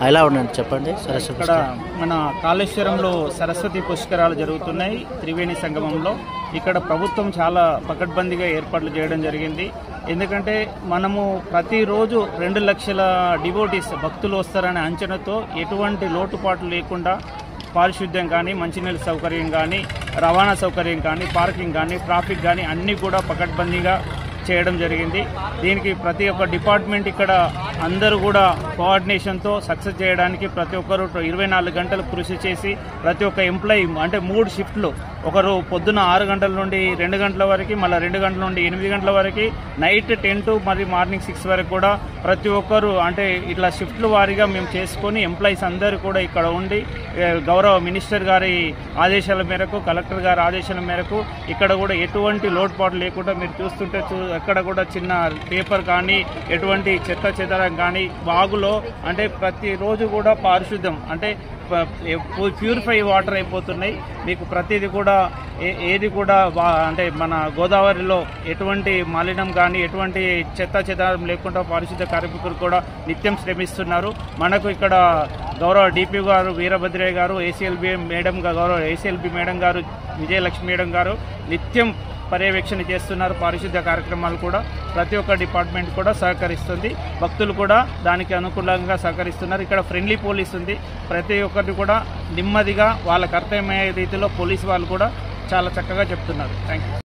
ఎలా ఉండండి చెప్పండి. ఇక్కడ మన కాళేశ్వరంలో సరస్వతి పుష్కరాలు జరుగుతున్నాయి త్రివేణి సంగమంలో. ఇక్కడ ప్రభుత్వం చాలా పకడ్బందీగా ఏర్పాట్లు చేయడం జరిగింది. ఎందుకంటే మనము ప్రతిరోజు 2 లక్షల డివోటీస్ భక్తులు వస్తారనే అంచనాతో ఎటువంటి లోటుపాట్లు లేకుండా పారిశుద్ధ్యం కానీ, మంచినీళ్ళ సౌకర్యం కానీ, రవాణా సౌకర్యం కానీ, పార్కింగ్ కానీ, ట్రాఫిక్ కానీ అన్నీ కూడా పకడ్బందీగా చేయడం జరిగింది. దీనికి ప్రతి ఒక్క డిపార్ట్మెంట్ ఇక్కడ అందరూ కూడా కోఆర్డినేషన్తో సక్సెస్ చేయడానికి ప్రతి ఒక్కరు 24 గంటలు కృషి చేసి ప్రతి ఒక్క ఎంప్లాయీ అంటే 3 షిఫ్ట్లు, ఒకరు పొద్దున 6 గంటల నుండి 2 గంటల వరకు, మళ్ళీ 2 గంటల నుండి 8 గంటల వరకు, నైట్ 10 to మరి మార్నింగ్ 6 వరకు కూడా ప్రతి ఒక్కరు అంటే ఇట్లా షిఫ్ట్లు వారీగా మేము చేసుకొని ఎంప్లాయీస్ అందరూ కూడా ఇక్కడ ఉండి గౌరవ మినిస్టర్ గారి ఆదేశాల మేరకు, కలెక్టర్ గారి ఆదేశాల మేరకు ఇక్కడ కూడా ఎటువంటి లోటుపాటు లేకుండా మీరు చూస్తుంటే ఎక్కడ కూడా చిన్న పేపర్ కానీ, ఎటువంటి చెత్త చెదరం కానీ, బాగులో అంటే ప్రతిరోజు కూడా పారిశుద్ధ్యం అంటే ప్యూరిఫై వాటర్ అయిపోతున్నాయి. మీకు ప్రతిదీ కూడా ఏది కూడా అంటే మన గోదావరిలో ఎటువంటి మాలిన్యం కానీ, ఎటువంటి చెత్త చెదారం లేకుండా పారిశుద్ధ్య కార్మికులు కూడా నిత్యం శ్రమిస్తున్నారు. మనకు ఇక్కడ గౌరవ డిపి గారు వీరభద్రయ్య గారు, ఏసీఎల్బీ మేడం గౌరవ ఏసీఎల్బీ మేడం గారు, విజయలక్ష్మి మేడం గారు నిత్యం పర్యవేక్షణ చేస్తున్నారు. పారిశుద్ధ్య కార్యక్రమాలు కూడా ప్రతి ఒక్క డిపార్ట్మెంట్ కూడా సహకరిస్తుంది. భక్తులు కూడా దానికి అనుకూలంగా సహకరిస్తున్నారు. ఇక్కడ ఫ్రెండ్లీ పోలీస్ ఉంది. ప్రతి ఒక్కరిని కూడా నెమ్మదిగా వాళ్ళ కర్తవ్యమయ్యే రీతిలో పోలీసు వాళ్ళు కూడా చాలా చక్కగా చెప్తున్నారు. Thank you.